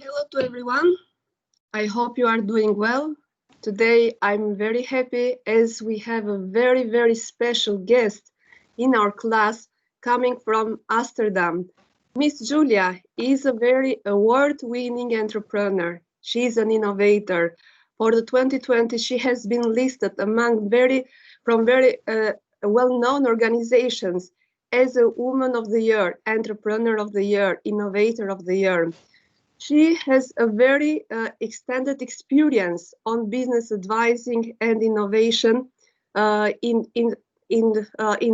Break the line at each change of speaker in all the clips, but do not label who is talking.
Hello to everyone. I hope you are doing well. Today I'm very happy as we have a very special guest in our class coming from Amsterdam. Miss Julia is a very award-winning entrepreneur. She is an innovator. For the 2020, she has been listed among very well-known organizations as a Woman of the Year, Entrepreneur of the Year, Innovator of the Year. She has a very extended experience on business advising and innovation in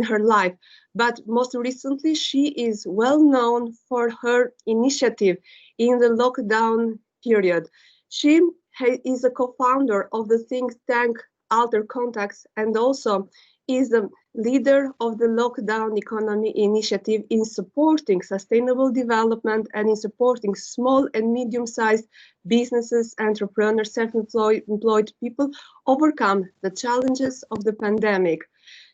her life. But most recently, she is well known for her initiative in the lockdown period. She is a co-founder of the think tank AlterContacts and also is the leader of the Lockdown Economy Initiative in supporting sustainable development and in supporting small and medium-sized businesses, entrepreneurs, self-employed people overcome the challenges of the pandemic.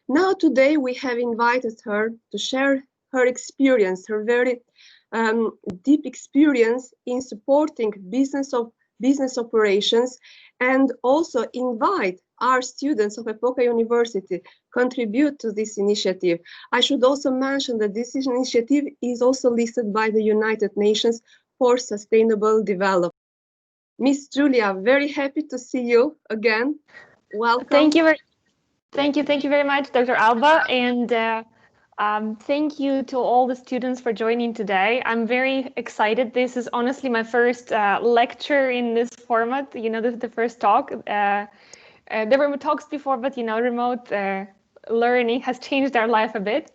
Now, today, we have invited her to share her experience, her very deep experience in supporting business operations, and also invite our students of Epoka University contribute to this initiative. I should also mention that this initiative is also listed by the United Nations for Sustainable Development. Miss Julia, very happy to see you again. Welcome.
Thank you very much, Dr. Alba, and thank you to all the students for joining today. I'm very excited. This is honestly my first lecture in this format. You know, this is the first talk. There were talks before, but you know, remote learning has changed our life a bit.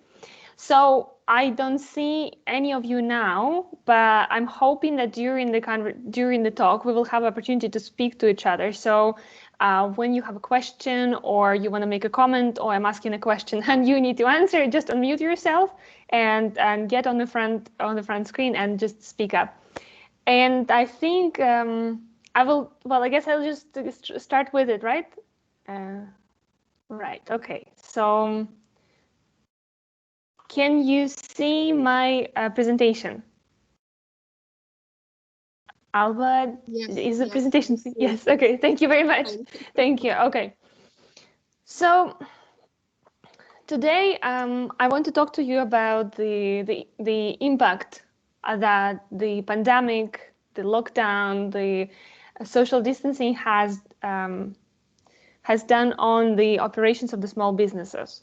So I don't see any of you now, but I'm hoping that during the talk we will have opportunity to speak to each other. So when you have a question or you want to make a comment or I'm asking a question and you need to answer, just unmute yourself and get on the front screen and just speak up. And I think I guess I'll just start with it, right? Right, okay. So can you see my presentation? Alba,
yes,
is the presentation? Yes, okay, thank you very much. Thank you, okay. So today I want to talk to you about the impact that the pandemic, the lockdown, the social distancing has done on the operations of the small businesses.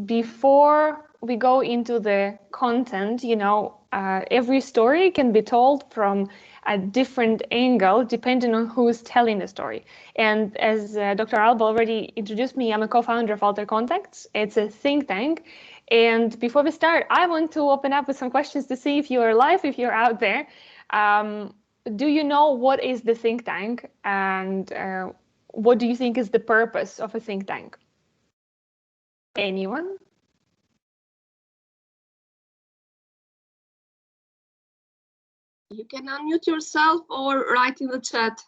Before we go into the content, you know, every story can be told from a different angle depending on who's telling the story. And as Dr. Alba already introduced me, I'm a co-founder of AlterContacts. It's a think tank. And before we start, I want to open up with some questions to see if you're alive, if you're out there. Do you know what is the think tank and what do you think is the purpose of a think tank? Anyone?
You can unmute yourself or write in the chat.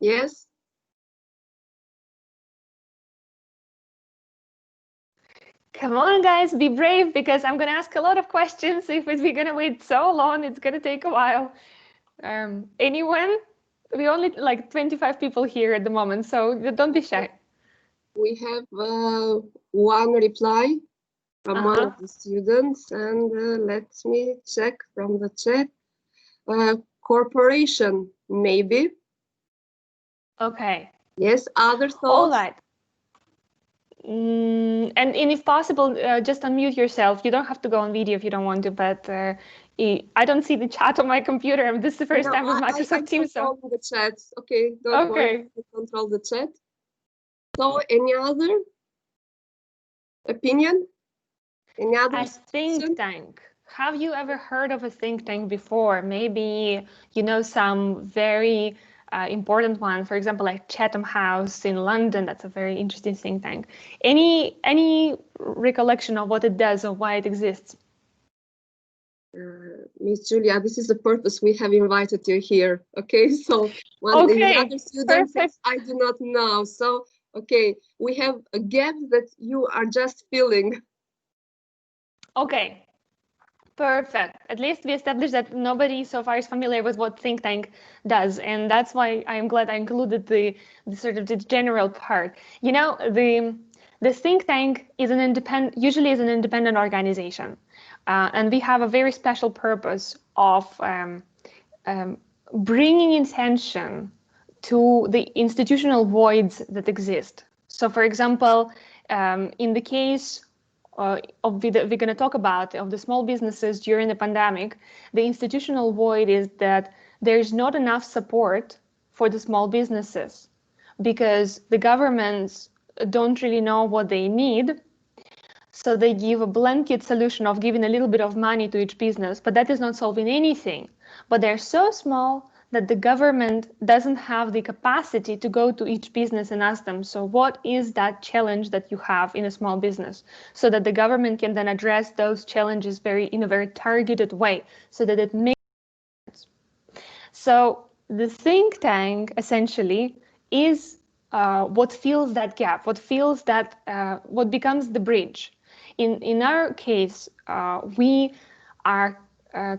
Yes?
Come on, guys, be brave because I'm going to ask a lot of questions. If we're going to wait so long, it's going to take a while. Anyone? We only like 25 people here at the moment, so don't be shy.
We have one reply from one of the students, and let me check from the chat. Corporation, maybe.
Okay.
Yes, other thoughts?
All right. And if possible, just unmute yourself. You don't have to go on video if you don't want to, but I don't see the chat on my computer. This is the first time with Microsoft Teams.
I control the chat. Okay, don't worry. I control the chat. So, any other opinion? Any other
think tank? Have you ever heard of a think tank before? Maybe you know some very important one, for example, like Chatham House in London. That's a very interesting think tank. Any recollection of what it does or why it exists?
Miss Julia, this is the purpose we have invited you here. Okay, so the other students, I do not know. So, okay, we have a gap that you are just filling.
Okay, perfect. At least we established that nobody so far is familiar with what think tank does, and that's why I am glad I included the sort of the general part. You know, the think tank is usually is an independent organization, and we have a very special purpose of bringing attention to the institutional voids that exist. So, for example, in the case we're going to talk about of the small businesses during the pandemic, the institutional void is that there's not enough support for the small businesses because the governments don't really know what they need. So they give a blanket solution of giving a little bit of money to each business, but that is not solving anything. But they're so small that the government doesn't have the capacity to go to each business and ask them, so what is that challenge that you have in a small business? So that the government can then address those challenges in a very targeted way, so that it makes sense. So the think tank essentially is what fills that gap, what becomes the bridge. In our case, we are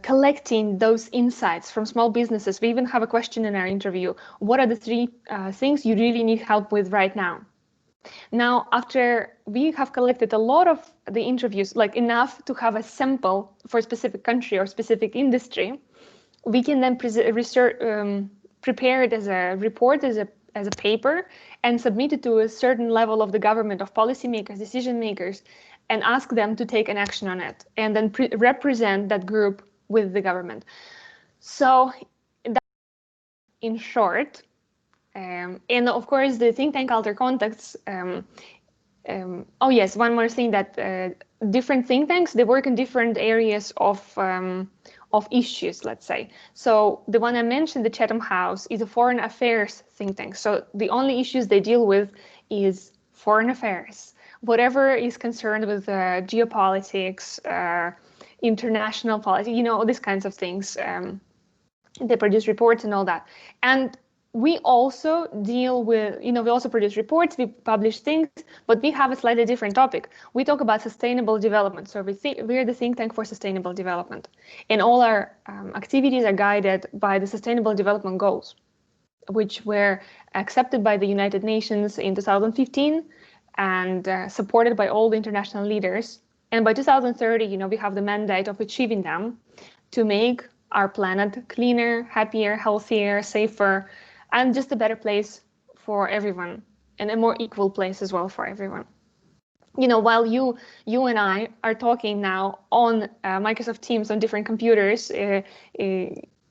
collecting those insights from small businesses. We even have a question in our interview. What are the three things you really need help with right now? Now, after we have collected a lot of the interviews, like enough to have a sample for a specific country or specific industry, we can then prepare it as a report, as a paper, and submit it to a certain level of the government, of policymakers, decision makers, and ask them to take an action on it, and then represent that group with the government. So, in short, and of course, the think tank AlterContacts. Oh yes, one more thing, that different think tanks, they work in different areas of issues, let's say. So the one I mentioned, the Chatham House, is a foreign affairs think tank. So the only issues they deal with is foreign affairs. Whatever is concerned with geopolitics, international policy, you know, these kinds of things. They produce reports and all that. And we also deal with, we also produce reports, we publish things, but we have a slightly different topic. We talk about sustainable development. So we're the think tank for sustainable development. And all our activities are guided by the Sustainable Development Goals, which were accepted by the United Nations in 2015 and supported by all the international leaders. And by 2030, we have the mandate of achieving them to make our planet cleaner, happier, healthier, safer, and just a better place for everyone, and a more equal place as well for everyone. While you and I are talking now on Microsoft Teams on different computers, doing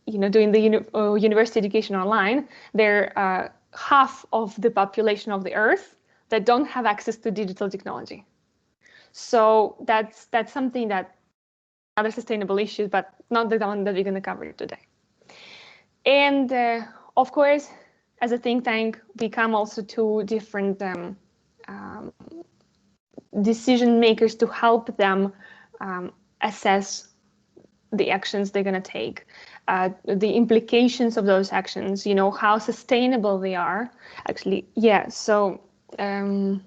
the university education online, there are half of the population of the Earth that don't have access to digital technology. So that's something that other sustainable issues, but not the one that we're going to cover today. And of course, as a think tank, we come also to different decision makers to help them assess the actions they're going to take, the implications of those actions, how sustainable they are. Actually, yeah. So, and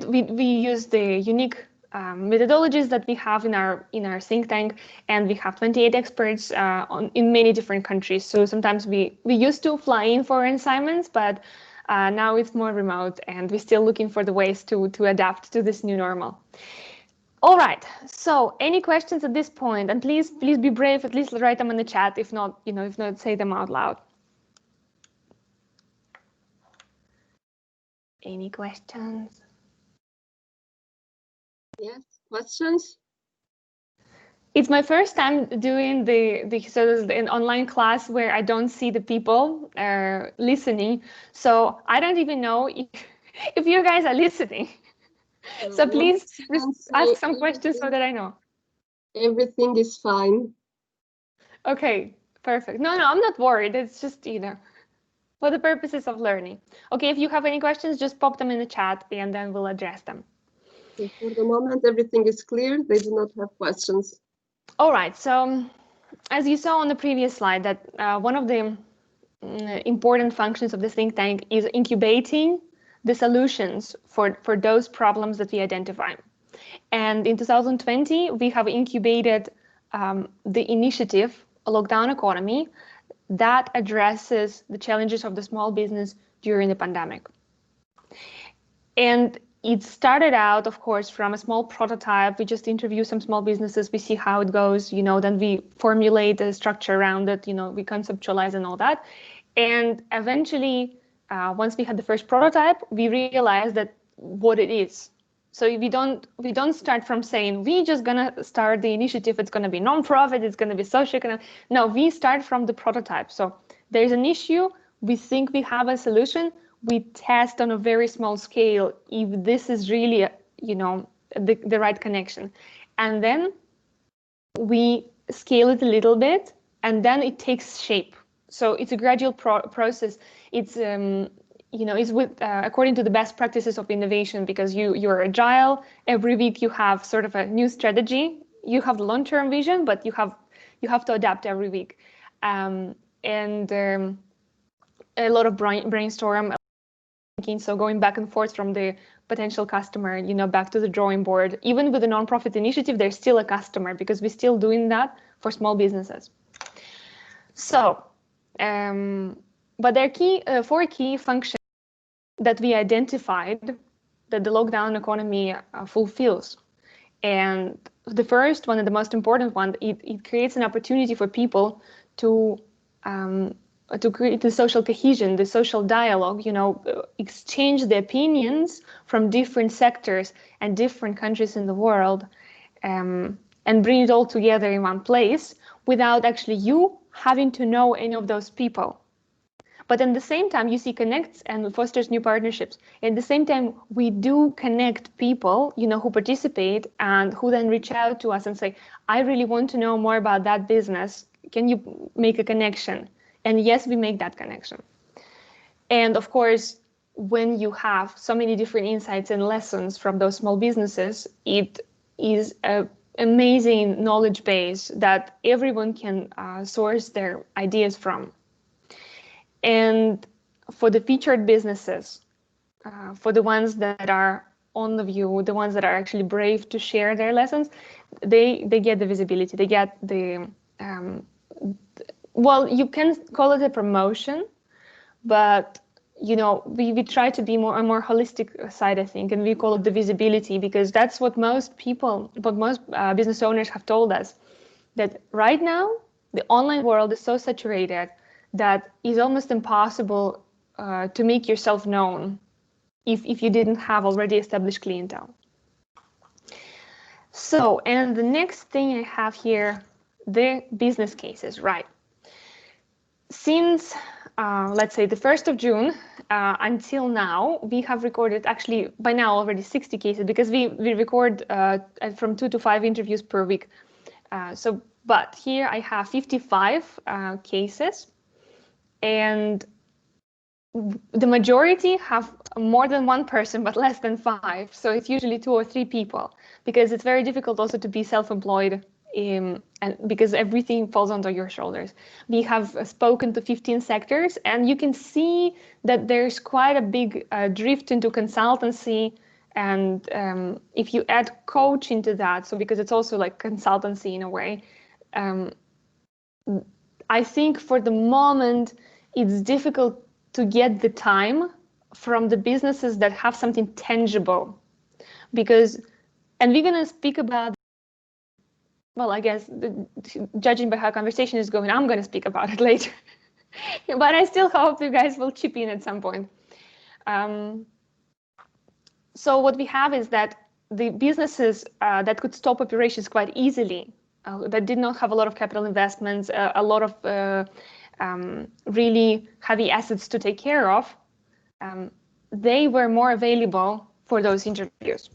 we use the unique methodologies that we have in our think tank, and we have 28 experts in many different countries. So sometimes we used to fly in for assignments, but now it's more remote, and we're still looking for the ways to adapt to this new normal. All right. So any questions at this point? And please be brave. At least write them in the chat. If not, say them out loud. Any questions?
Yes, questions?
It's my first time doing an online class where I don't see the people listening. So I don't even know if you guys are listening. So please ask some questions so that I know.
Everything is fine.
Okay, perfect. No, I'm not worried. It's just, for the purposes of learning. Okay, if you have any questions, just pop them in the chat and then we'll address them.
For the moment, everything is clear. They do not have questions.
All right. So as you saw on the previous slide, that one of the important functions of the think tank is incubating the solutions for those problems that we identify. And in 2020, we have incubated the initiative, a Lockdown Economy, that addresses the challenges of the small business during the pandemic. And it started out, of course, from a small prototype. We just interview some small businesses, we see how it goes, then we formulate a structure around it, we conceptualize and all that. And eventually, once we had the first prototype, we realized that what it is. So we don't start from saying we just gonna start the initiative. It's gonna be non-profit. It's gonna be socioeconomic. No, we start from the prototype. So there's an issue. We think we have a solution. We test on a very small scale if this is really, the right connection, and then we scale it a little bit, and then it takes shape. So it's a gradual process. It's it's with according to the best practices of innovation, because you're agile. Every week you have sort of a new strategy. You have the long-term vision, but you have to adapt every week, and a lot of brainstorm. So going back and forth from the potential customer, back to the drawing board. Even with the nonprofit initiative, there's still a customer, because we're still doing that for small businesses. So, but there are four key functions that we identified that the lockdown economy fulfills. And the first one, and the most important one, it creates an opportunity for people to create the social cohesion, the social dialogue, exchange the opinions from different sectors and different countries in the world, and bring it all together in one place without actually you having to know any of those people. But at the same time, UC connects and fosters new partnerships. At the same time, we do connect people, who participate and who then reach out to us and say, I really want to know more about that business. Can you make a connection? And yes, we make that connection. And of course, when you have so many different insights and lessons from those small businesses, it is an amazing knowledge base that everyone can source their ideas from. And for the featured businesses, for the ones that are on the view, the ones that are actually brave to share their lessons, they get the visibility, they get the, well, you can call it a promotion, but we try to be a more holistic side, I think, and we call it the visibility, because that's what most business owners have told us, that right now the online world is so saturated that it's almost impossible to make yourself known if you didn't have already established clientele. So, and the next thing I have here, the business cases, right? Since, let's say, the 1st of June until now, we have recorded, actually, by now already 60 cases, because we record from 2 to 5 interviews per week. But here I have 55 cases, and the majority have more than one person, but less than 5. So it's usually 2 or 3 people, because it's very difficult also to be self-employed, and because everything falls onto your shoulders. We have spoken to 15 sectors, and you can see that there's quite a big drift into consultancy. And if you add coach into that, so because it's also like consultancy in a way, I think for the moment, it's difficult to get the time from the businesses that have something tangible, because, and we're going to speak about, well, I guess judging by how conversation is going, I'm going to speak about it later, but I still hope you guys will chip in at some point. So what we have is that the businesses that could stop operations quite easily, that did not have a lot of capital investments, a lot of really heavy assets to take care of, they were more available for those interviews.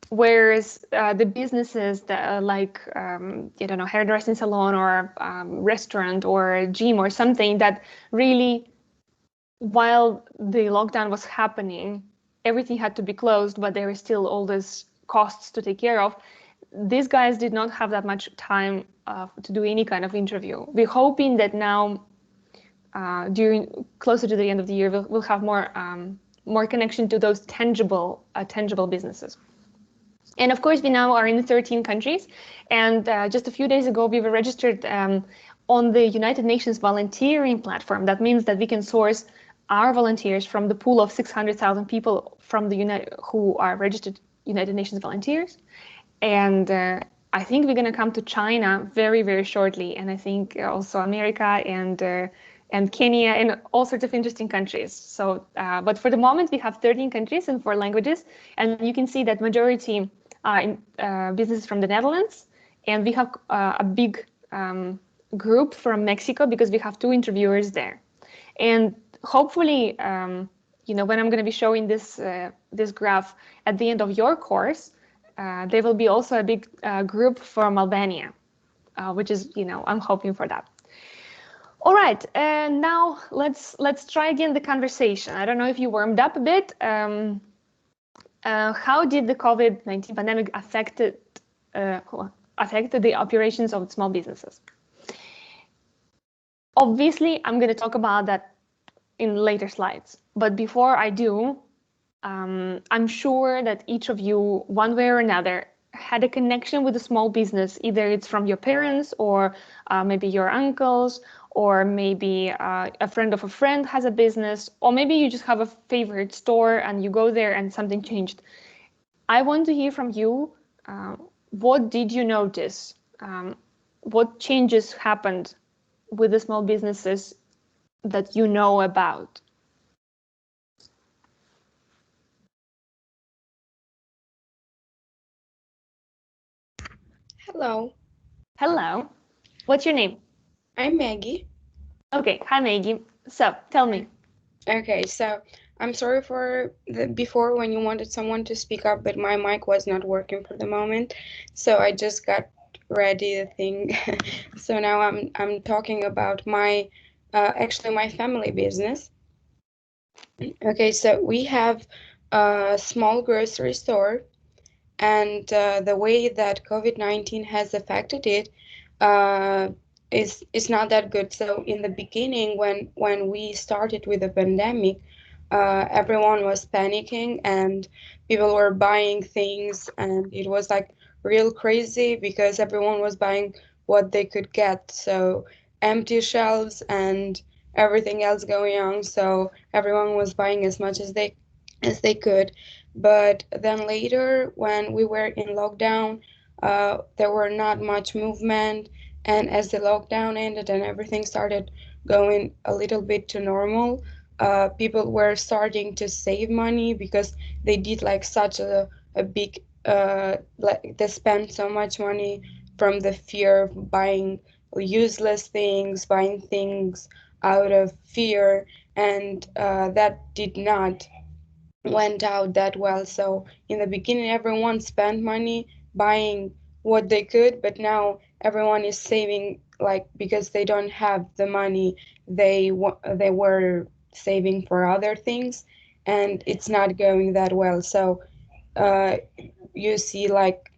Whereas the businesses that like, hairdressing salon or restaurant or gym or something that really, while the lockdown was happening, everything had to be closed, but there were still all these costs to take care of. These guys did not have that much time to do any kind of interview. We're hoping that now, closer to the end of the year, we'll have more connection to those tangible businesses. And of course, we now are in 13 countries. And just a few days ago, we were registered on the United Nations volunteering platform. That means that we can source our volunteers from the pool of 600,000 people from the who are registered United Nations volunteers. And I think we're going to come to China very, very shortly. And I think also America and Kenya and all sorts of interesting countries. So, but for the moment, we have 13 countries and 4 languages. And you can see that majority in businesses from the Netherlands. And we have a big group from Mexico because we have 2 interviewers there. And hopefully, when I'm going to be showing this graph at the end of your course, there will be also a big group from Albania, which is, I'm hoping for that. All right, now let's try again the conversation. I don't know if you warmed up a bit. How did the COVID-19 pandemic affected the operations of small businesses? Obviously, I'm going to talk about that in later slides. But before I do, I'm sure that each of you, one way or another, had a connection with a small business. Either it's from your parents or maybe your uncles, or maybe a friend of a friend has a business, or maybe you just have a favorite store and you go there and something changed. I want to hear from you. What did you notice? What changes happened with the small businesses that you know about?
Hello.
Hello. What's your name?
I'm Maggie.
Okay. Hi, Maggie. So tell me.
Okay, so I'm sorry for before when you wanted someone to speak up, but my mic was not working for the moment. So I just got ready the thing. So now I'm talking about my actually my family business. Okay, so we have a small grocery store, and the way that COVID-19 has affected it is not that good. So in the beginning, when we started with the pandemic, everyone was panicking and people were buying things, and it was like real crazy because everyone was buying what they could get. So empty shelves and everything else going on. So everyone was buying as much as they could. But then later, when we were in lockdown, there were not much movement. And as the lockdown ended and everything started going a little bit to normal, people were starting to save money because they did like such a big, like they spent so much money from the fear of buying useless things, buying things out of fear, and that did not went out that well. So in the beginning, everyone spent money buying what they could, but now everyone is saving, like because they don't have the money they were saving for other things, and it's not going that well. So you see like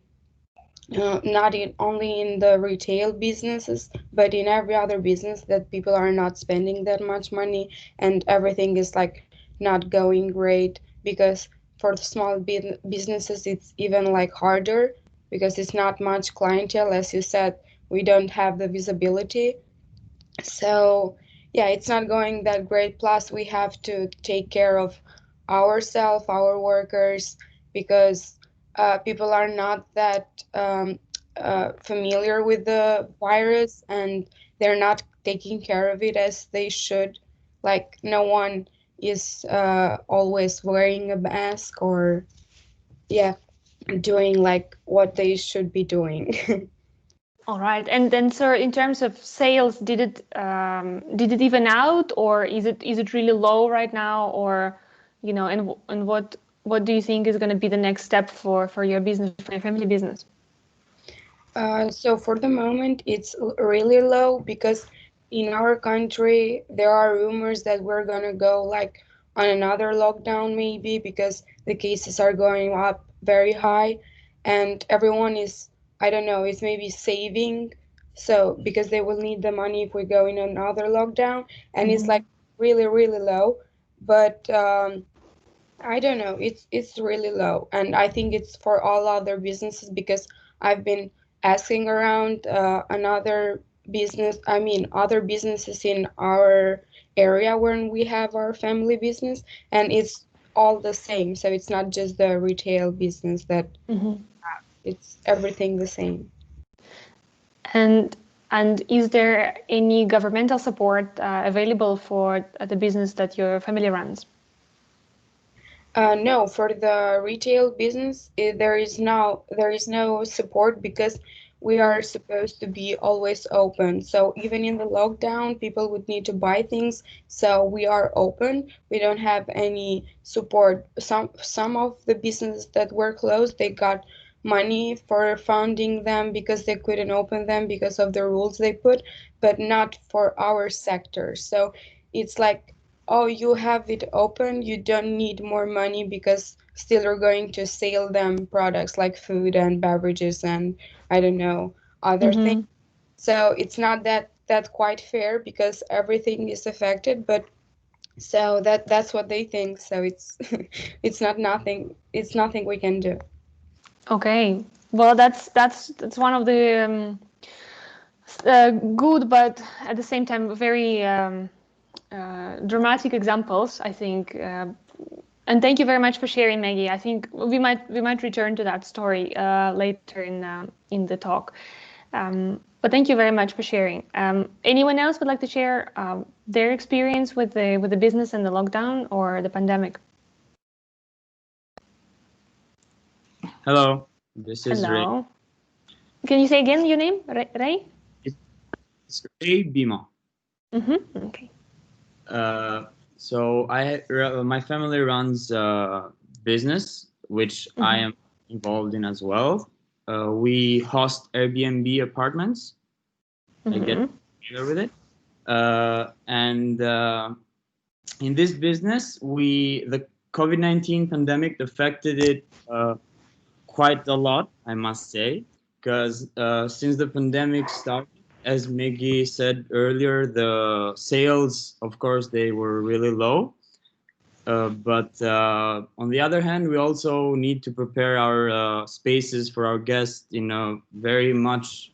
not only in the retail businesses, but in every other business that people are not spending that much money, and everything is like not going great because for the small businesses it's even like harder because it's not much clientele. As you said, we don't have the visibility. So yeah, it's not going that great. Plus we have to take care of ourselves, our workers, because people are not that familiar with the virus, and they're not taking care of it as they should. Like no one is always wearing a mask or doing like what they should be doing.
All right. And then, sir, in terms of sales, did it even out, or is it really low right now, or and what do you think is going to be the next step for your business, for your family business?
So for the moment, it's really low because in our country there are rumors that we're gonna go like on another lockdown maybe because the cases are going up very high, and everyone is, I don't know, is maybe saving, so because they will need the money if we go in another lockdown, and it's like really really low. But I don't know. It's really low, and I think it's for all other businesses because I've been asking around other businesses in our area when we have our family business, and it's all the same. So it's not just the retail business that
Mm-hmm.
it's everything the same.
And is there any governmental support available for the business that your family runs?
No, for the retail business, there is no support because we are supposed to be always open. So even in the lockdown, people would need to buy things. So we are open. We don't have any support. Some of the businesses that were closed, they got money for funding them because they couldn't open them because of the rules they put, but not for our sector. So it's like, oh, you have it open, you don't need more money because still you're going to sell them products like food and beverages and I don't know, other things.
Mm-hmm.
So it's not that quite fair because everything is affected, but so that's what they think. So it's it's nothing we can do.
Okay. Well, that's one of the good, but at the same time very dramatic examples, I think. And thank you very much for sharing, Maggie. I think we might return to that story later in the talk. But thank you very much for sharing. Anyone else would like to share their experience with the business and the lockdown or the pandemic?
Hello, this is Ray.
Hello. Can you say again your name, Ray?
It's Ray Bima.
Mm-hmm. Okay.
So my family runs a business which I am involved in as well. We host Airbnb apartments. I get familiar with it. And in this business, the COVID-19 pandemic affected it quite a lot, I must say, because since the pandemic started, as Maggie said earlier, the sales, of course, they were really low. But on the other hand, we also need to prepare our spaces for our guests in a very much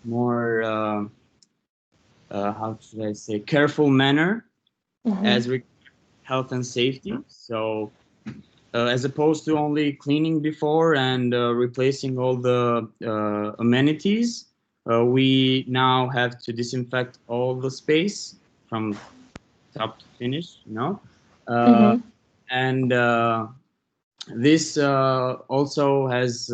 more, how should I say, careful manner as regards health and safety. So as opposed to only cleaning before and replacing all the amenities, we now have to disinfect all the space from top to finish, and this also has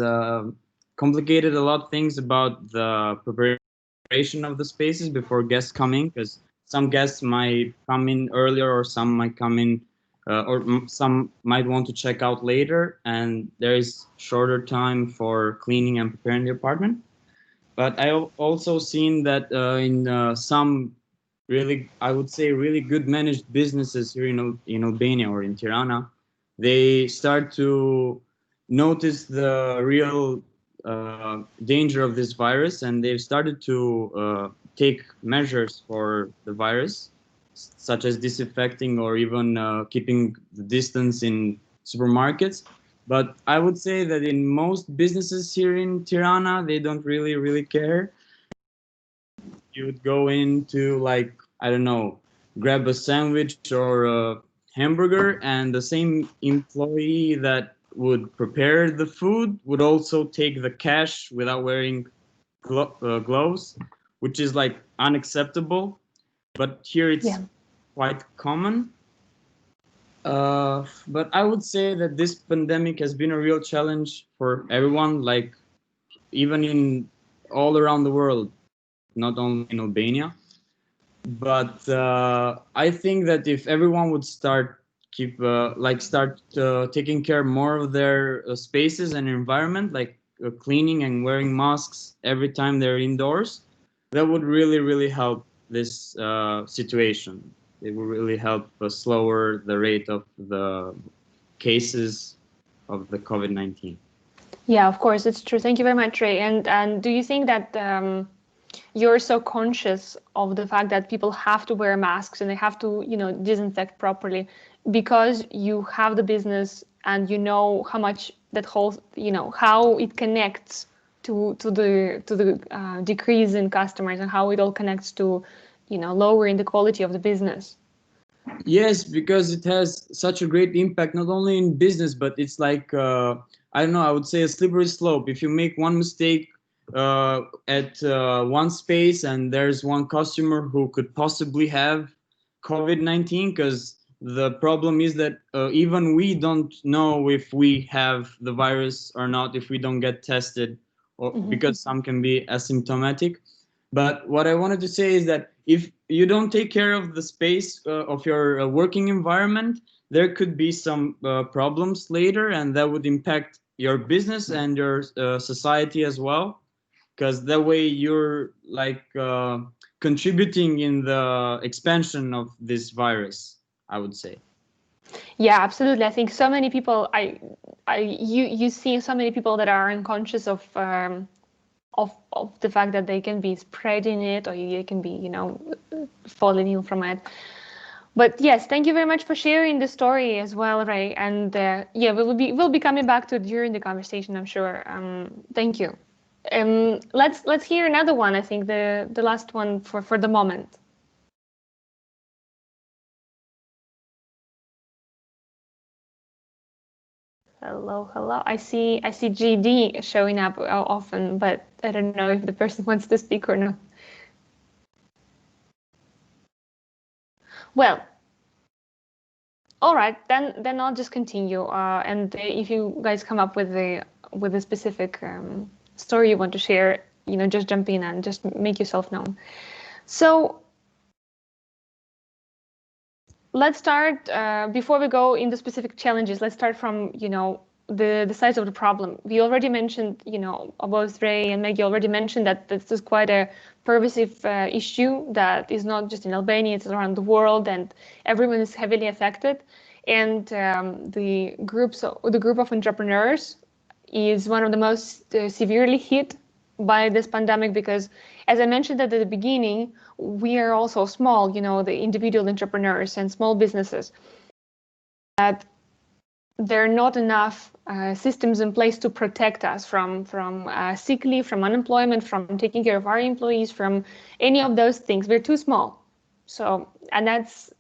complicated a lot of things about the preparation of the spaces before guests come in, because some guests might come in earlier or some might come in some might want to check out later, and there is shorter time for cleaning and preparing the apartment. But I also seen that in some really, I would say, really good managed businesses here in Albania or in Tirana, they start to notice the real danger of this virus, and they've started to take measures for the virus, such as disinfecting or even keeping the distance in supermarkets. But I would say that in most businesses here in Tirana, they don't really care. You would go into, like, I don't know, grab a sandwich or a hamburger, and the same employee that would prepare the food would also take the cash without wearing gloves, which is like unacceptable. But here it's quite common. But I would say that this pandemic has been a real challenge for everyone, like even in all around the world, not only in Albania. But I think that if everyone would start taking care more of their spaces and environment, like cleaning and wearing masks every time they're indoors, that would really help this situation. It will really help slower the rate of the cases of the COVID-19.
Yeah, of course, it's true. Thank you very much, Ray. And do you think that you're so conscious of the fact that people have to wear masks and they have to, disinfect properly because you have the business and you know how much that whole, how it connects to the decrease in customers and how it all connects to, lowering the quality of the business.
Yes, because it has such a great impact, not only in business, but it's like, I don't know, I would say a slippery slope. If you make one mistake at one space and there's one customer who could possibly have COVID-19, because the problem is that even we don't know if we have the virus or not, if we don't get tested, or because some can be asymptomatic. But what I wanted to say is that if you don't take care of the space of your working environment, there could be some problems later, and that would impact your business and your society as well, because that way you're like contributing in the expansion of this virus, I would say.
Yeah, absolutely. I think so many people, you see so many people that are unconscious of the fact that they can be spreading it, or they can be, falling ill from it. But yes, thank you very much for sharing the story as well, Ray. And yeah, we'll be coming back to it during the conversation, I'm sure. Thank you. Let's hear another one. I think the last one for the moment. Hello. I see GD showing up often, but I don't know if the person wants to speak or not. Well, all right, then I'll just continue. And if you guys come up with a specific story you want to share, just jump in and just make yourself known. So let's start, before we go into specific challenges, let's start from, the size of the problem. We already mentioned, both Ray and Maggie already mentioned that this is quite a pervasive issue that is not just in Albania, it's around the world, and everyone is heavily affected. And the group of entrepreneurs is one of the most severely hit by this pandemic, because as I mentioned at the beginning, we are also small, the individual entrepreneurs and small businesses, that there are not enough systems in place to protect us from sick leave, from unemployment, from taking care of our employees, from any of those things. We're too small. So, and that's,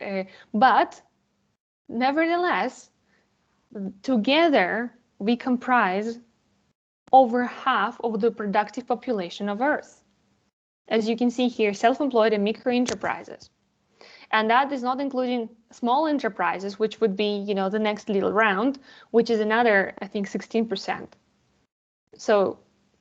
but nevertheless, together we comprise over half of the productive population of Earth. As you can see here, self-employed and micro enterprises. And that is not including small enterprises, which would be, the next little round, which is another, I think, 16%. So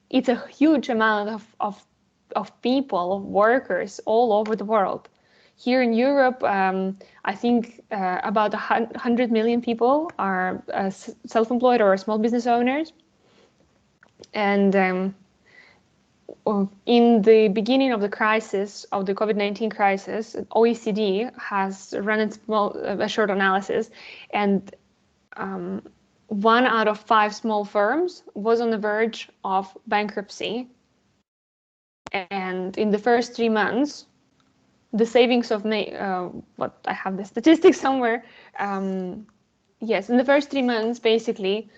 it's a huge amount of people, of workers all over the world. Here in Europe, I think about 100 million people are self-employed or small business owners. And in the beginning of the crisis, of the COVID-19 crisis, OECD has run a short analysis, and 1 out of 5 small firms was on the verge of bankruptcy. And in the first 3 months, the savings of I have the statistics somewhere. Yes, in the first 3 months, basically,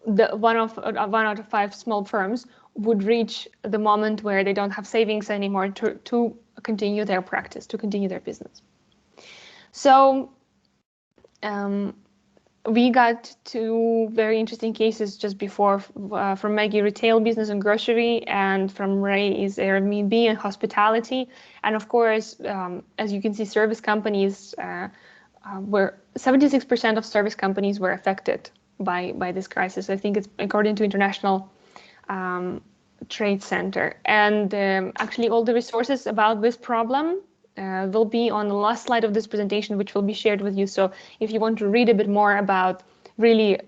one out of 5 small firms would reach the moment where they don't have savings anymore to continue their practice, to continue their business. So we got 2 very interesting cases just before, from Maggie, retail business and grocery, and from Ray is Airbnb and hospitality. And of course, as you can see, service companies were 76% of service companies were affected by this crisis. I think it's according to International Trade Center. And actually all the resources about this problem will be on the last slide of this presentation, which will be shared with you. So if you want to read a bit more about really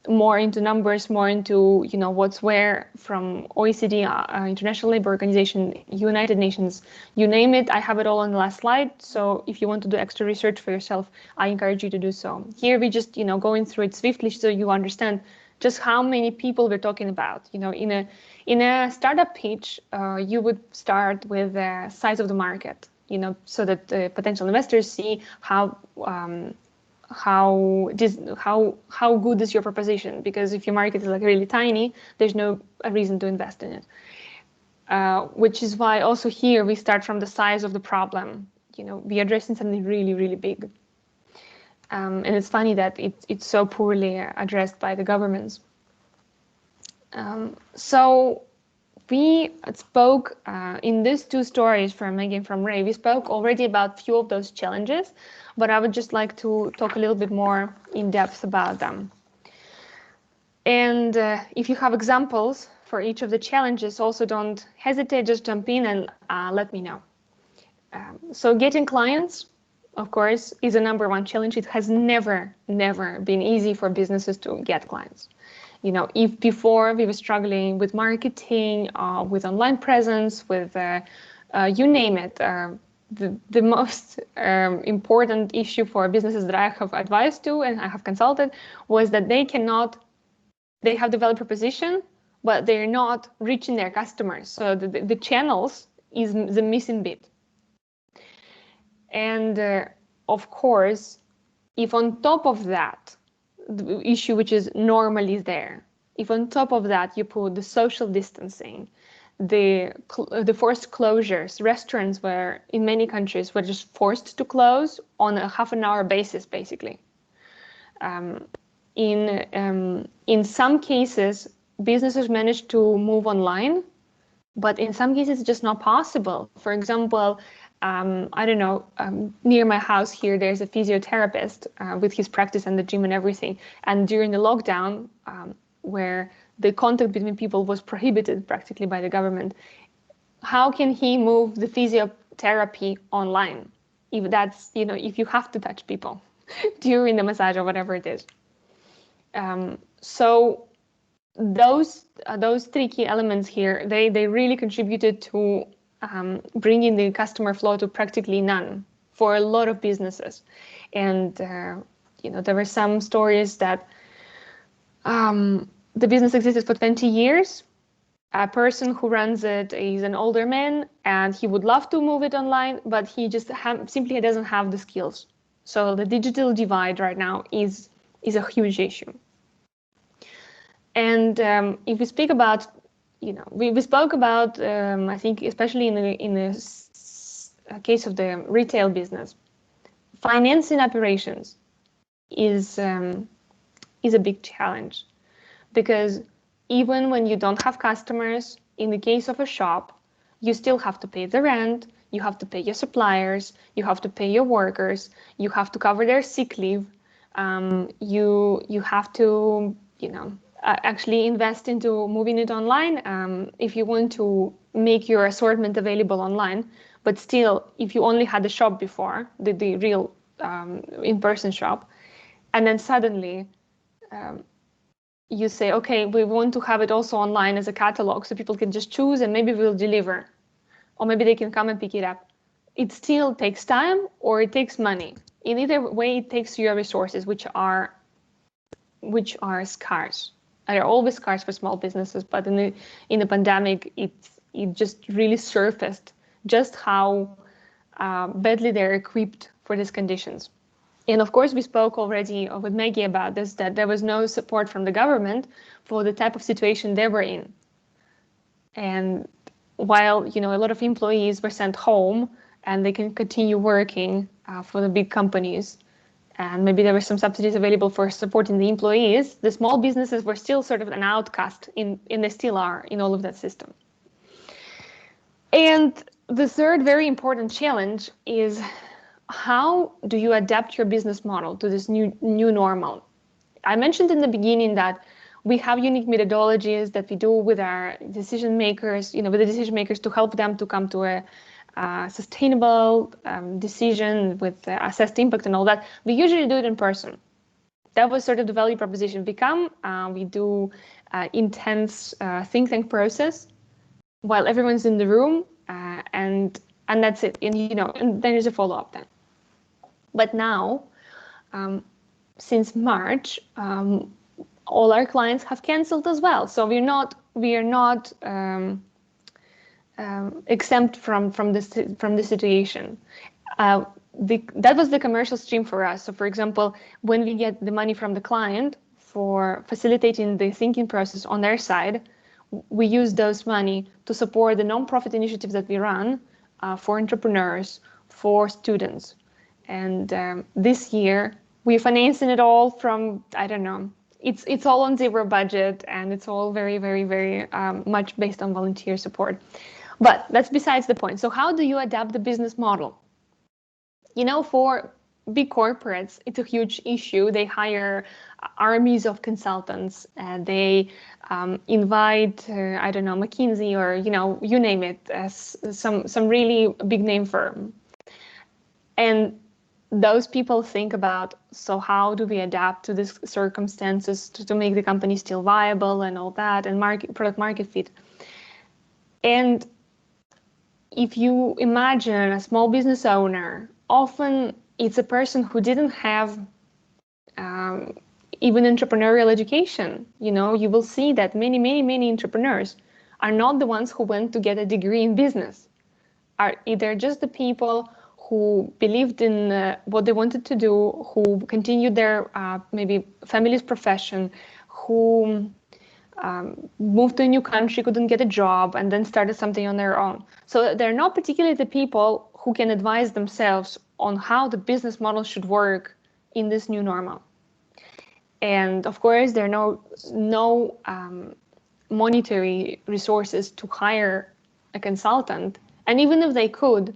more into numbers, more into what's where, from OECD, International Labour Organization, United Nations, you name it, I have it all on the last slide. So if you want to do extra research for yourself, I encourage you to do so. Here we just going through it swiftly so you understand just how many people we're talking about. In In a startup pitch, you would start with the size of the market, so that the potential investors see how good is your proposition. Because if your market is like really tiny, there's no reason to invest in it. Which is why also here we start from the size of the problem. We're addressing something really, really big. And it's funny that it's so poorly addressed by the governments. So we spoke in these two stories from Maggie and from Ray, we spoke already about a few of those challenges, but I would just like to talk a little bit more in depth about them. And if you have examples for each of the challenges, also don't hesitate, just jump in and let me know. So getting clients, of course, is a #1 challenge. It has never been easy for businesses to get clients. If before we were struggling with marketing, with online presence, with you name it, the most important issue for businesses that I have advised to and I have consulted was that they have developed a proposition, but they're not reaching their customers. So the channels is the missing bit. And of course, if on top of that, the issue which is normally there, if on top of that you put the social distancing, the forced closures, restaurants were in many countries were just forced to close on a half-an-hour basis, basically. In some cases, businesses managed to move online, but in some cases it's just not possible. For example, I don't know, near my house here, there's a physiotherapist with his practice and the gym and everything. And during the lockdown, where the contact between people was prohibited practically by the government, how can he move the physiotherapy online? If that's, if you have to touch people during the massage or whatever it is. So those 3 key elements here, they really contributed to bringing the customer flow to practically none for a lot of businesses. And there were some stories that the business existed for 20 years. A person who runs it is an older man, and he would love to move it online, but he just simply doesn't have the skills. So the digital divide right now is a huge issue. And if we speak about, we spoke about, I think, especially in the case of the retail business, financing operations is a big challenge, because even when you don't have customers, in the case of a shop, you still have to pay the rent, you have to pay your suppliers, you have to pay your workers, you have to cover their sick leave, you have to, actually invest into moving it online if you want to make your assortment available online. But still, if you only had the shop before, the real in-person shop, and then suddenly you say, okay, we want to have it also online as a catalog so people can just choose and maybe we'll deliver, or maybe they can come and pick it up. It still takes time or it takes money. In either way, it takes your resources, which are scarce. They're always scarce for small businesses, but in the pandemic, it just really surfaced just how badly they're equipped for these conditions. And of course, we spoke already with Maggie about this, that there was no support from the government for the type of situation they were in. And while, a lot of employees were sent home and they can continue working for the big companies, and maybe there were some subsidies available for supporting the employees, the small businesses were still sort of an outcast, and they still are in all of that system. And the third very important challenge is, how do you adapt your business model to this new normal? I mentioned in the beginning that we have unique methodologies that we do with our decision makers, with the decision makers, to help them to come to a sustainable decision with assessed impact and all that. We usually do it in person. That was sort of the value proposition. We do intense think tank process while everyone's in the room, and that's it. And there is a follow-up then. But now, since March, all our clients have canceled as well. So we're we are not exempt from this situation. That was the commercial stream for us. So, for example, when we get the money from the client for facilitating the thinking process on their side, we use those money to support the non-profit initiatives that we run for entrepreneurs, for students. And this year, we're financing it all from, I don't know, it's all on zero budget, and it's all very, very, very much based on volunteer support. But that's besides the point. So how do you adapt the business model? You know, for big corporates, it's a huge issue. They hire armies of consultants, and they invite, I don't know, McKinsey, or, you know, you name it, as some really big name firm. And those people think about, so how do we adapt to these circumstances to make the company still viable and all that, and product market fit. And if you imagine a small business owner, often it's a person who didn't have even entrepreneurial education. You know, you will see that many entrepreneurs are not the ones who went to get a degree in business, are either just the people who believed in what they wanted to do, who continued their maybe family's profession, who moved to a new country, couldn't get a job, and then started something on their own. So they're not particularly the people who can advise themselves on how the business model should work in this new normal. And of course, there are no monetary resources to hire a consultant. And even if they could,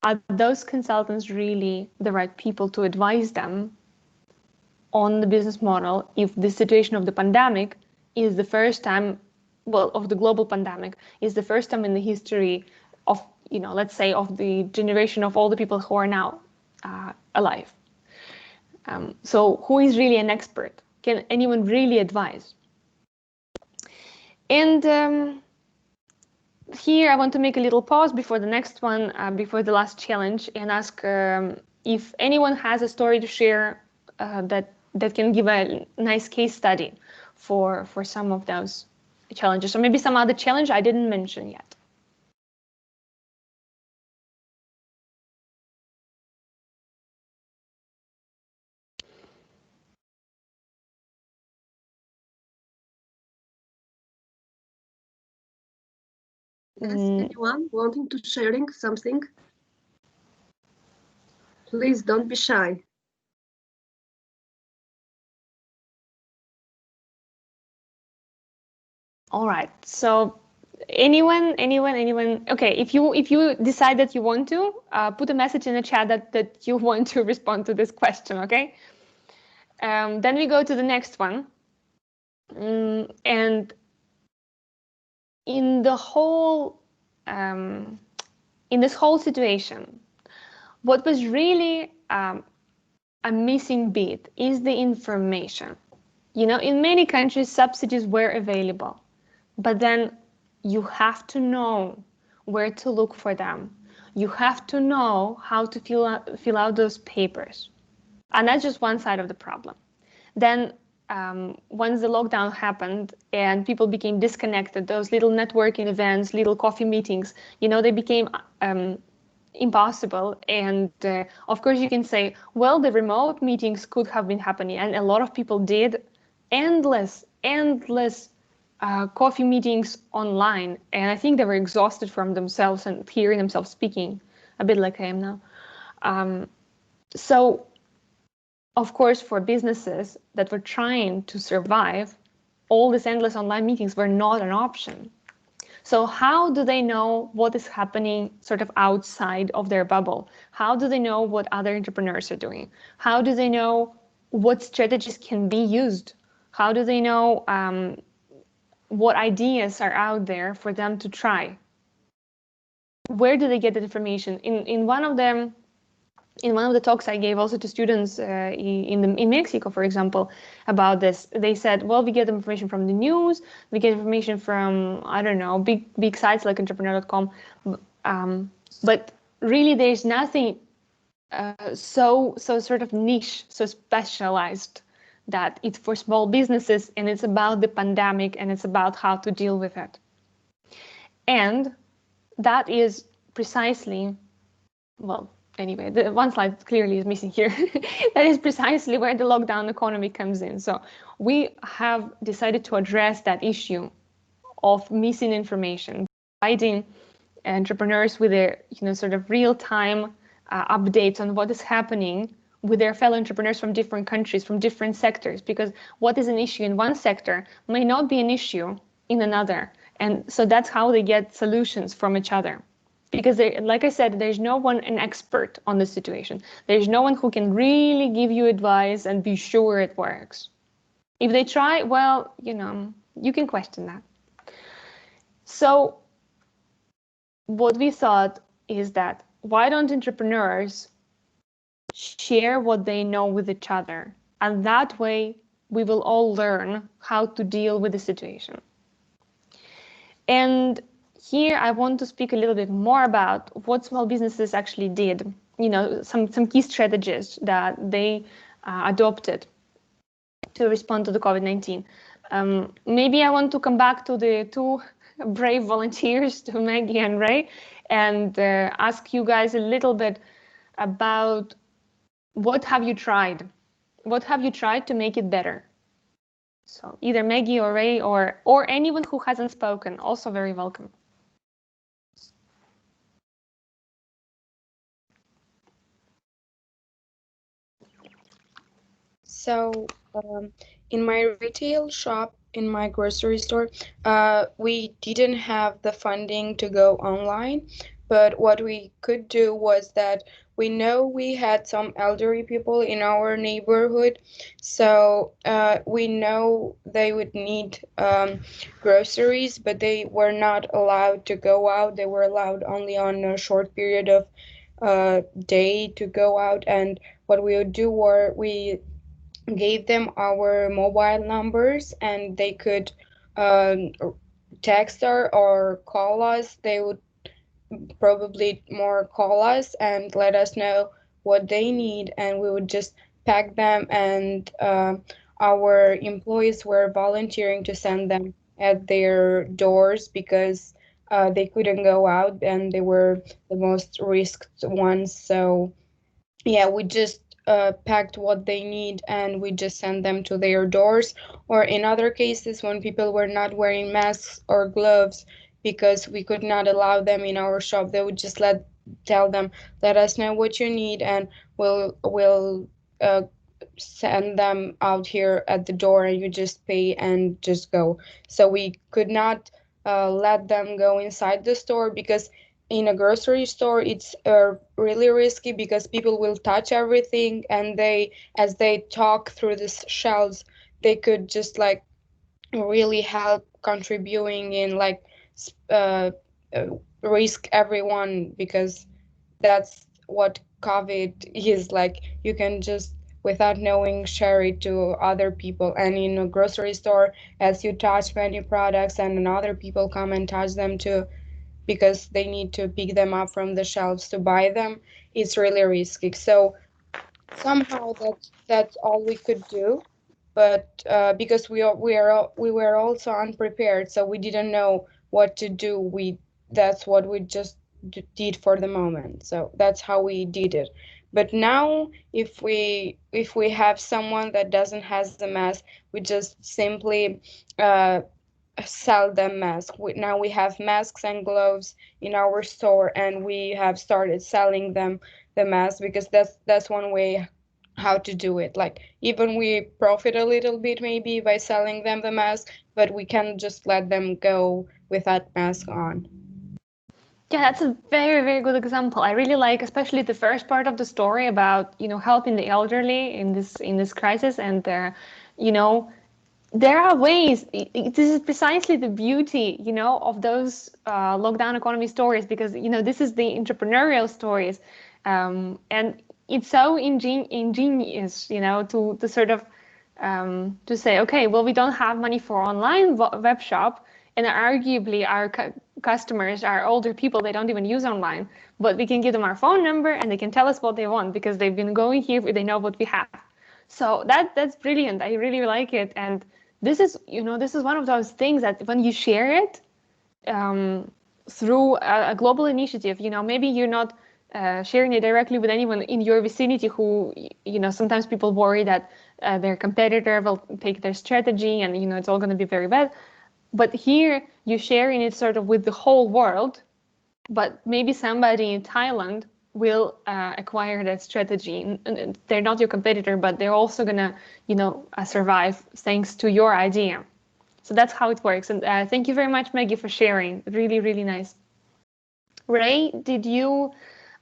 are those consultants really the right people to advise them on the business model if the situation of the pandemic is the first time, well, of the global pandemic, is the first time in the history of, you know, let's say, of the generation of all the people who are now alive. So who is really an expert? Can anyone really advise? And here I want to make a little pause before the next one, before the last challenge, and ask if anyone has a story to share that can give a nice case study for some of those challenges, or maybe some other challenge I didn't mention yet.
Yes, anyone wanting to sharing something? Please don't be shy.
All right. So anyone? Okay, if you decide that you want to, put a message in the chat that you want to respond to this question. Okay. Then we go to the next one. And in the whole, in this whole situation, what was really a missing bit is the information. You know, in many countries, subsidies were available, but then you have to know where to look for them. You have to know how to fill out those papers. And that's just one side of the problem. Then once the lockdown happened and people became disconnected, those little networking events, little coffee meetings, you know, they became impossible. And of course you can say, well, the remote meetings could have been happening, and a lot of people did endless coffee meetings online, and I think they were exhausted from themselves and hearing themselves speaking, a bit like I am now. So of course, for businesses that were trying to survive, all these endless online meetings were not an option. So how do they know what is happening sort of outside of their bubble? How do they know what other entrepreneurs are doing? How do they know what strategies can be used? How do they know what ideas are out there for them to try? Where do they get that information? In one of the talks I gave also to students in Mexico, for example, about this, they said, well, we get information from the news, we get information from, I don't know, big sites like entrepreneur.com, but really there's nothing so sort of niche, so specialized that it's for small businesses and it's about the pandemic and it's about how to deal with it. And that is precisely, well, anyway, the one slide clearly is missing here. That is precisely where the lockdown economy comes in. So we have decided to address that issue of missing information, providing entrepreneurs with their, sort of real-time updates on what is happening with their fellow entrepreneurs from different countries, from different sectors, because what is an issue in one sector may not be an issue in another. And so that's how they get solutions from each other. Because like I said, there's no one an expert on the situation. There's no one who can really give you advice and be sure it works. If they try, well, you can question that. So what we thought is that why don't entrepreneurs share what they know with each other? And that way we will all learn how to deal with the situation. And here I want to speak a little bit more about what small businesses actually did, some key strategies that they adopted to respond to the COVID-19. Maybe I want to come back to the two brave volunteers, to Maggie and Ray, and ask you guys a little bit about what have you tried? What have you tried to make it better? So either Maggie or Ray or anyone who hasn't spoken, also very welcome.
So in my retail shop, in my grocery store, we didn't have the funding to go online, but what we could do was that we know we had some elderly people in our neighborhood, so we know they would need groceries, but they were not allowed to go out. They were allowed only on a short period of day to go out, and what we would do were we gave them our mobile numbers and they could text or call us. They would probably more call us and let us know what they need, and we would just pack them, and our employees were volunteering to send them at their doors because they couldn't go out and they were the most risked ones. So yeah, we just packed what they need and we just send them to their doors. Or in other cases, when people were not wearing masks or gloves because we could not allow them in our shop, they would just tell them, let us know what you need and we'll send them out here at the door and you just pay and just go. So we could not let them go inside the store because in a grocery store it's really risky because people will touch everything, and as they talk through the shelves, they could just really help contributing in risk everyone, because that's what COVID is like. You can just without knowing share it to other people, and in a grocery store, as you touch many products and other people come and touch them too because they need to pick them up from the shelves to buy them, it's really risky. So somehow that's all we could do, but because we were also unprepared, so we didn't know what to do. That's what we just did for the moment. So that's how we did it. But now if we have someone that doesn't has the mask, we just simply sell them masks. Now we have masks and gloves in our store, and we have started selling them the masks because that's one way how to do it. Even we profit a little bit maybe by selling them the mask, but we can just let them go without mask on.
Yeah, that's a very, very good example. I really like, especially the first part of the story about, helping the elderly in this crisis, and there are ways. This is precisely the beauty, of those lockdown economy stories, because this is the entrepreneurial stories, and it's so ingenious, to sort of to say, okay, well, we don't have money for online web shop, and arguably our customers are older people, they don't even use online, but we can give them our phone number and they can tell us what they want because they've been going here, they know what we have. So that's brilliant. I really like it. And this is, this is one of those things that when you share it through a global initiative, maybe you're not sharing it directly with anyone in your vicinity who, sometimes people worry that their competitor will take their strategy and, it's all going to be very bad. But here you're sharing it sort of with the whole world, but maybe somebody in Thailand will acquire that strategy. And they're not your competitor, but they're also gonna, survive thanks to your idea. So that's how it works. And thank you very much, Maggie, for sharing. Really, really nice. Ray, did you,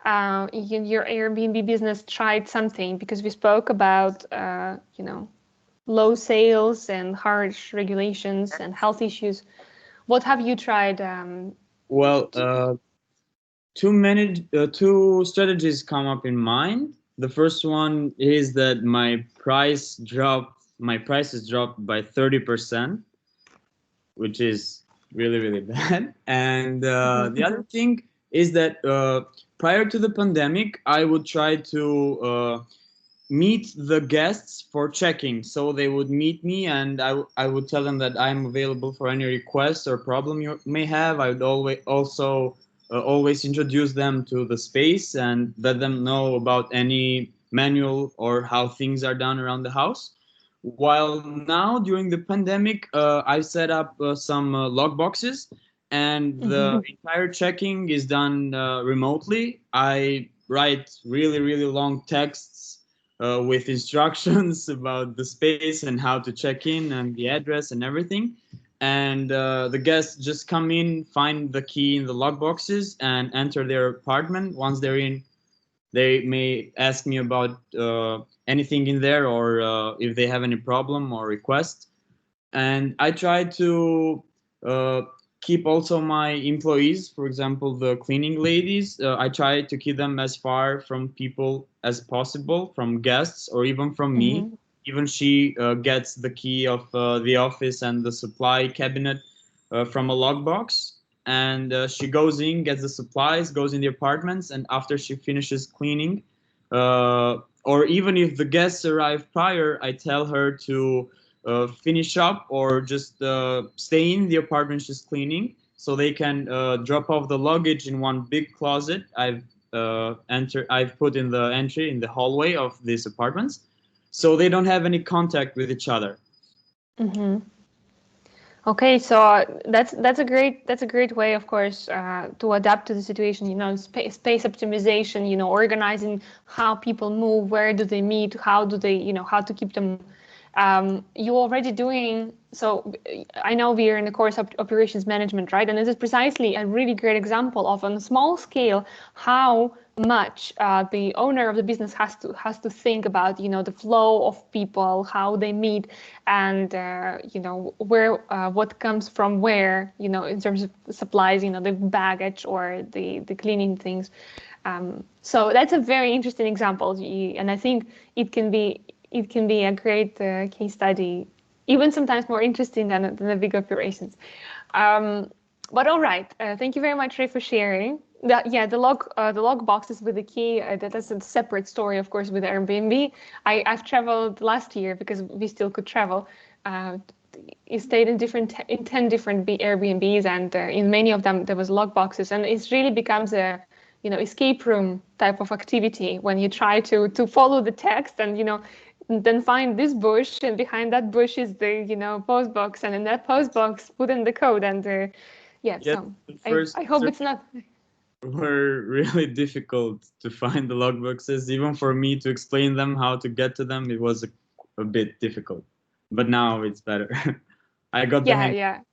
in your Airbnb business, tried something? Because we spoke about, low sales and harsh regulations and health issues. What have you tried?
Well, two strategies come up in mind. The first one is that my prices dropped by 30%, which is really, really bad. And the other thing is that prior to the pandemic, I would try to meet the guests for checking. So they would meet me and I would tell them that I'm available for any requests or problem you may have. I would always introduce them to the space and let them know about any manual or how things are done around the house. While now during the pandemic, I set up some log boxes and the entire checking is done remotely. I write really, really long texts with instructions about the space and how to check in and the address and everything. And the guests just come in, find the key in the lock boxes and enter their apartment. Once they're in, they may ask me about anything in there or if they have any problem or request. And I try to keep also my employees, for example, the cleaning ladies, I try to keep them as far from people as possible, from guests or even from me. Even she gets the key of the office and the supply cabinet from a lockbox. And she goes in, gets the supplies, goes in the apartments, and after she finishes cleaning, or even if the guests arrive prior, I tell her to finish up or just stay in the apartment she's cleaning, so they can drop off the luggage in one big closet I've put in the entry in the hallway of these apartments, so they don't have any contact with each other.
Okay, so that's a great way, of course, to adapt to the situation. Space optimization. Organizing how people move, where do they meet, how do they, how to keep them. You already doing so. I know we are in the course of operations management, right? And this is precisely a really great example of, on a small scale, how much the owner of the business has to think about, the flow of people, how they meet, and where what comes from where, in terms of supplies, the baggage or the cleaning things. So that's a very interesting example, and I think it can be a great case study, even sometimes more interesting than the big operations. But all right, thank you very much, Ray, for sharing. The log boxes with the key, that's a separate story, of course, with Airbnb. I've traveled last year because we still could travel. You stayed in 10 different Airbnbs, and in many of them there was log boxes, and it really becomes a escape room type of activity when you try to follow the text and then find this bush, and behind that bush is the post box, and in that post box put in the code. And so I hope it's not.
Were really difficult to find the logboxes. Even for me to explain them how to get to them, it was a bit difficult. But now it's better. I got the hang.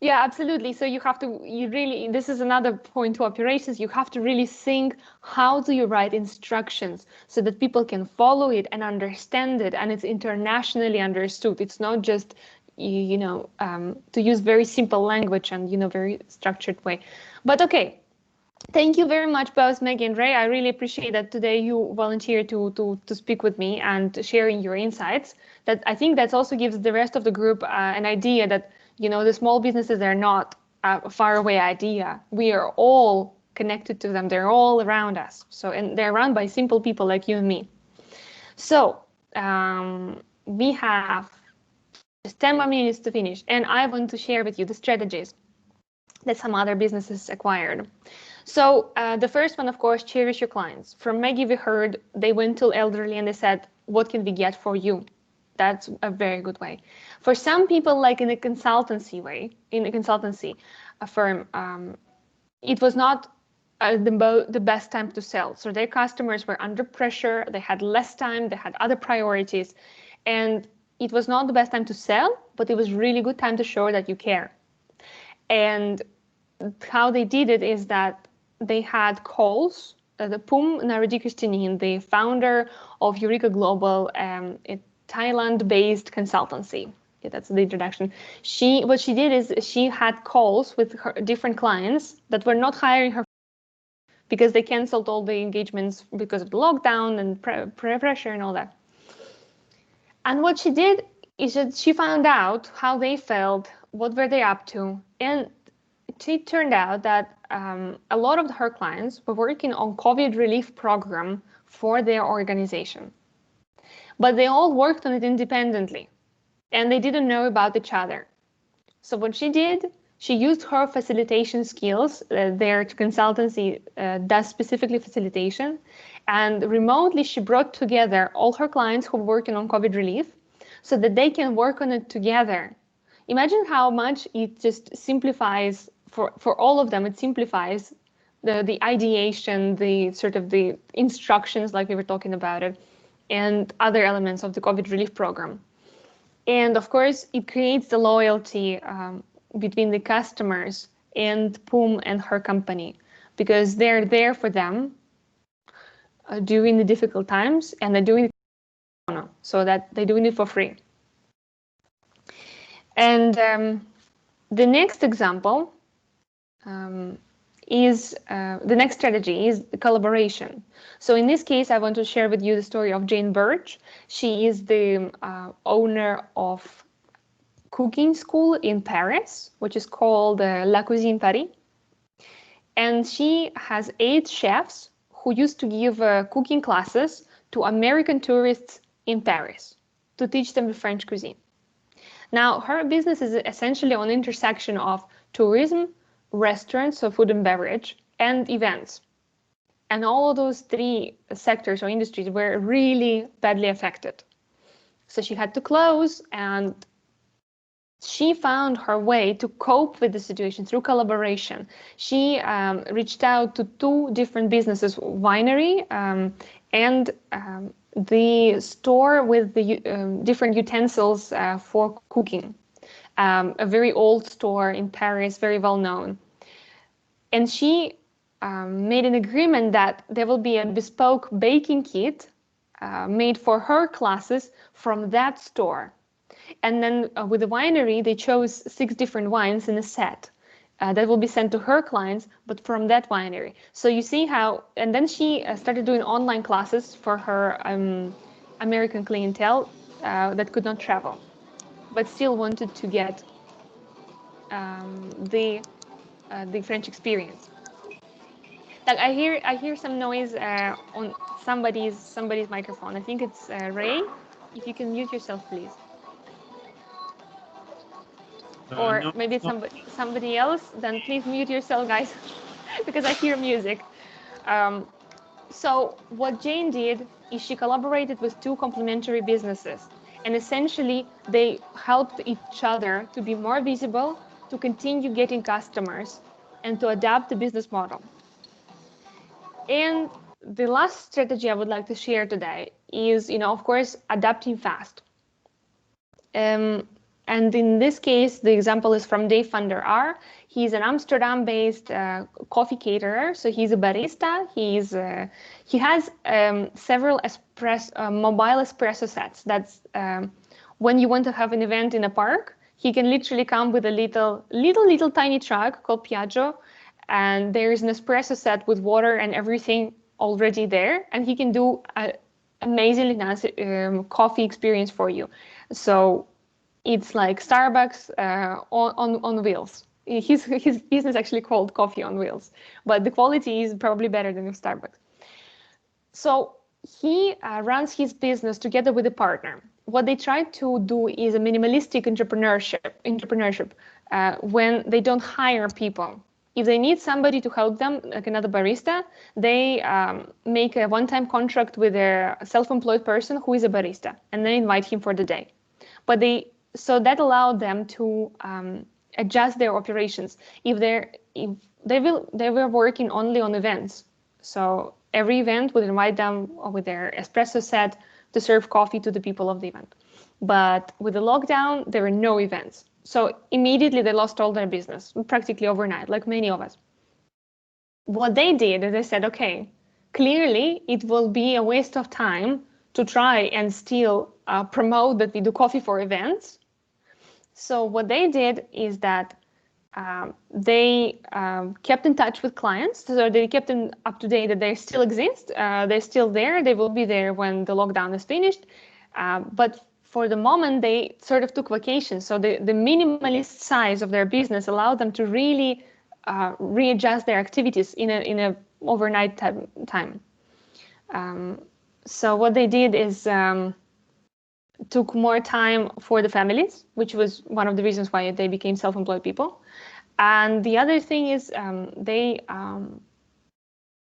Yeah, absolutely. So this is another point to operations. You have to really think, how do you write instructions so that people can follow it and understand it, and it's internationally understood. It's not just, to use very simple language and, very structured way. But okay, thank you very much, both Maggie and Ray. I really appreciate that today you volunteered to speak with me and sharing your insights. That I think that also gives the rest of the group an idea that the small businesses are not a faraway idea. We are all connected to them. They're all around us. And they're run by simple people like you and me. So we have just 10 more minutes to finish, and I want to share with you the strategies that some other businesses acquired. So the first one, of course, cherish your clients. From Maggie, we heard they went to elderly and they said, what can we get for you? That's a very good way. For some people, like in a consultancy way, in a consultancy firm, it was not the best time to sell. So their customers were under pressure, they had less time, they had other priorities, and it was not the best time to sell, but it was really good time to show that you care. And how they did it is that they had calls. The Pum Naradikustinin, the founder of Eureka Global, a Thailand-based consultancy. Yeah, that's the introduction. What she did is she had calls with her different clients that were not hiring her because they canceled all the engagements because of the lockdown and pressure and all that. And what she did is that she found out how they felt, what were they up to, and it turned out that a lot of her clients were working on COVID relief program for their organization. But they all worked on it independently, and they didn't know about each other. So what she did, she used her facilitation skills. Their consultancy does specifically facilitation, and remotely she brought together all her clients who were working on COVID relief so that they can work on it together. Imagine how much it just simplifies for all of them. It simplifies the ideation, the sort of the instructions, like we were talking about it, and other elements of the COVID relief program. And of course, it creates the loyalty between the customers and Pum and her company, because they're there for them during the difficult times, and they're doing it so that they're doing it for free. And the next example is the next strategy is the collaboration. So in this case, I want to share with you the story of Jane Birch. She is the owner of cooking school in Paris, which is called La Cuisine Paris. And she has 8 chefs who used to give cooking classes to American tourists in Paris to teach them the French cuisine. Now, her business is essentially on the intersection of tourism, restaurants, so food and beverage, and events. And all of those 3 sectors or industries were really badly affected. So she had to close, and she found her way to cope with the situation through collaboration. She reached out to 2 different businesses, winery and the store with the different utensils for cooking. A very old store in Paris, very well known. And she made an agreement that there will be a bespoke baking kit made for her classes from that store. And then with the winery, they chose 6 different wines in a set that will be sent to her clients, but from that winery. So you see how, and then she started doing online classes for her American clientele that could not travel, but still wanted to get the French experience. Like I hear some noise on somebody's microphone. I think it's Ray. If you can mute yourself, please. Or
No,
maybe it's somebody else. Then please mute yourself, guys, because I hear music. So what Jane did is she collaborated with 2 complementary businesses, and essentially they helped each other to be more visible, to continue getting customers, and to adapt the business model. And the last strategy I would like to share today is, of course, adapting fast. And in this case, the example is from Dave van der Aar. He's an Amsterdam-based coffee caterer, so he's a barista. He has several mobile espresso sets. That's when you want to have an event in a park, he can literally come with a little tiny truck called Piaggio, and there is an espresso set with water and everything already there, and he can do an amazingly nice coffee experience for you. So it's like Starbucks on wheels. His business is actually called Coffee on Wheels, but the quality is probably better than Starbucks. So he runs his business together with a partner. What they try to do is a minimalistic entrepreneurship when they don't hire people. If they need somebody to help them, like another barista, they make a one-time contract with a self-employed person who is a barista, and then invite him for the day. But so that allowed them to adjust their operations. If they were working only on events, so every event would invite them with their espresso set to serve coffee to the people of the event. But with the lockdown, there were no events. So immediately they lost all their business, practically overnight, like many of us. What they did is they said, okay, clearly it will be a waste of time to try and still promote that we do coffee for events. So what they did is that they kept in touch with clients. So they kept them up to date that they still exist. They're still there. They will be there when the lockdown is finished. But for the moment, they sort of took vacation. So the minimalist size of their business allowed them to really readjust their activities in a overnight time. So what they did is took more time for the families, which was one of the reasons why they became self-employed people. And the other thing is they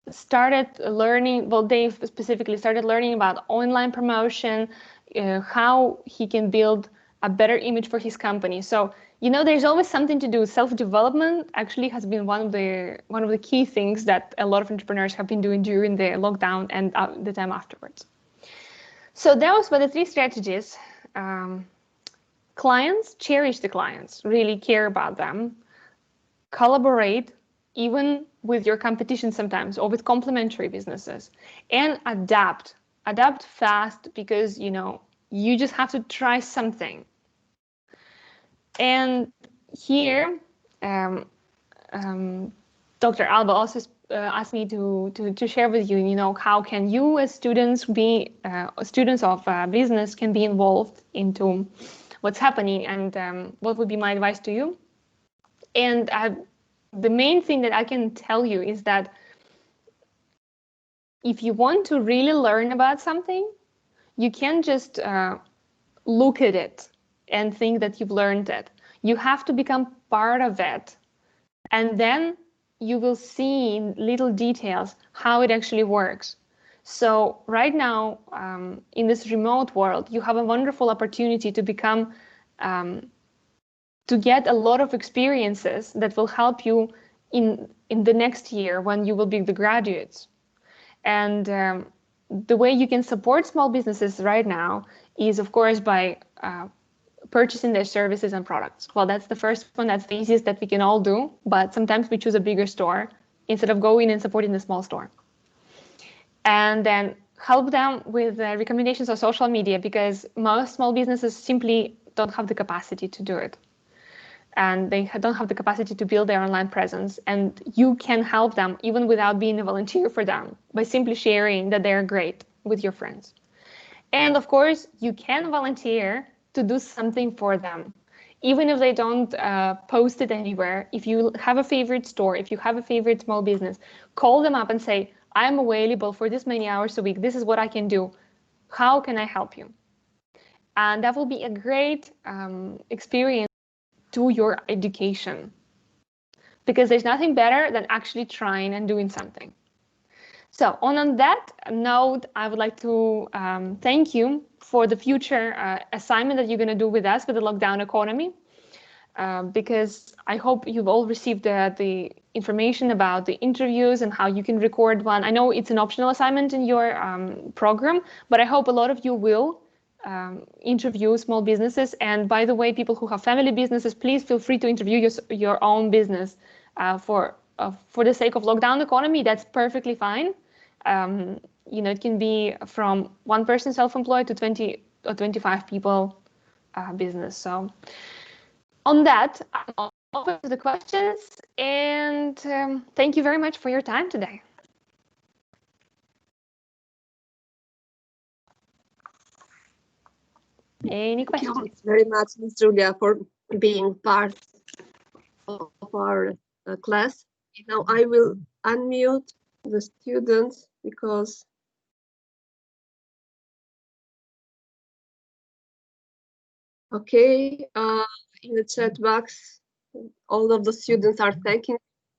started learning, well, Dave specifically started learning about online promotion, how he can build a better image for his company. So, you know, there's always something to do. Self-development actually has been one of the key things that a lot of entrepreneurs have been doing during the lockdown and the time afterwards. So those were the three strategies. Clients, cherish the clients, really care about them. Collaborate, even with your competition sometimes, or with complementary businesses, and adapt fast, because you know you just have to try something. And here Dr. Alba also asked me to share with you, you know, how can you as students be students of business can be involved into what's happening, and what would be my advice to you. And the main thing that I can tell you is that if you want to really learn about something, you can't just look at it and think that you've learned it. You have to become part of it. And then you will see in little details how it actually works. So right now, in this remote world, you have a wonderful opportunity to become to get a lot of experiences that will help you in the next year when you will be the graduates. And the way you can support small businesses right now is, of course, by purchasing their services and products. Well, that's the first one. That's the easiest that we can all do. But sometimes we choose a bigger store instead of going and supporting the small store. And then help them with recommendations on social media, because most small businesses simply don't have the capacity to do it. And they don't have the capacity to build their online presence. And you can help them even without being a volunteer for them, by simply sharing that they're great with your friends. And of course, you can volunteer to do something for them, even if they don't post it anywhere. If you have a favorite store, if you have a favorite small business, call them up and say, I'm available for this many hours a week. This is what I can do. How can I help you? And that will be a great experience to your education, because there's nothing better than actually trying and doing something. So on that note, I would like to thank you for the future assignment that you're going to do with us with the lockdown economy, because I hope you've all received the information about the interviews and how you can record one. I know it's an optional assignment in your program, but I hope a lot of you will interview small businesses. And by the way, people who have family businesses, please feel free to interview your own business for the sake of lockdown economy. That's perfectly fine. You know, it can be from one person self-employed to 20 or 25 people business. So on that, I'm open to the questions, and thank you very much for your time today. Any questions?
Thank you very much, Ms. Julia, for being part of our class. Now I will unmute the students, because Okay, in the chat box, all of the students are thanking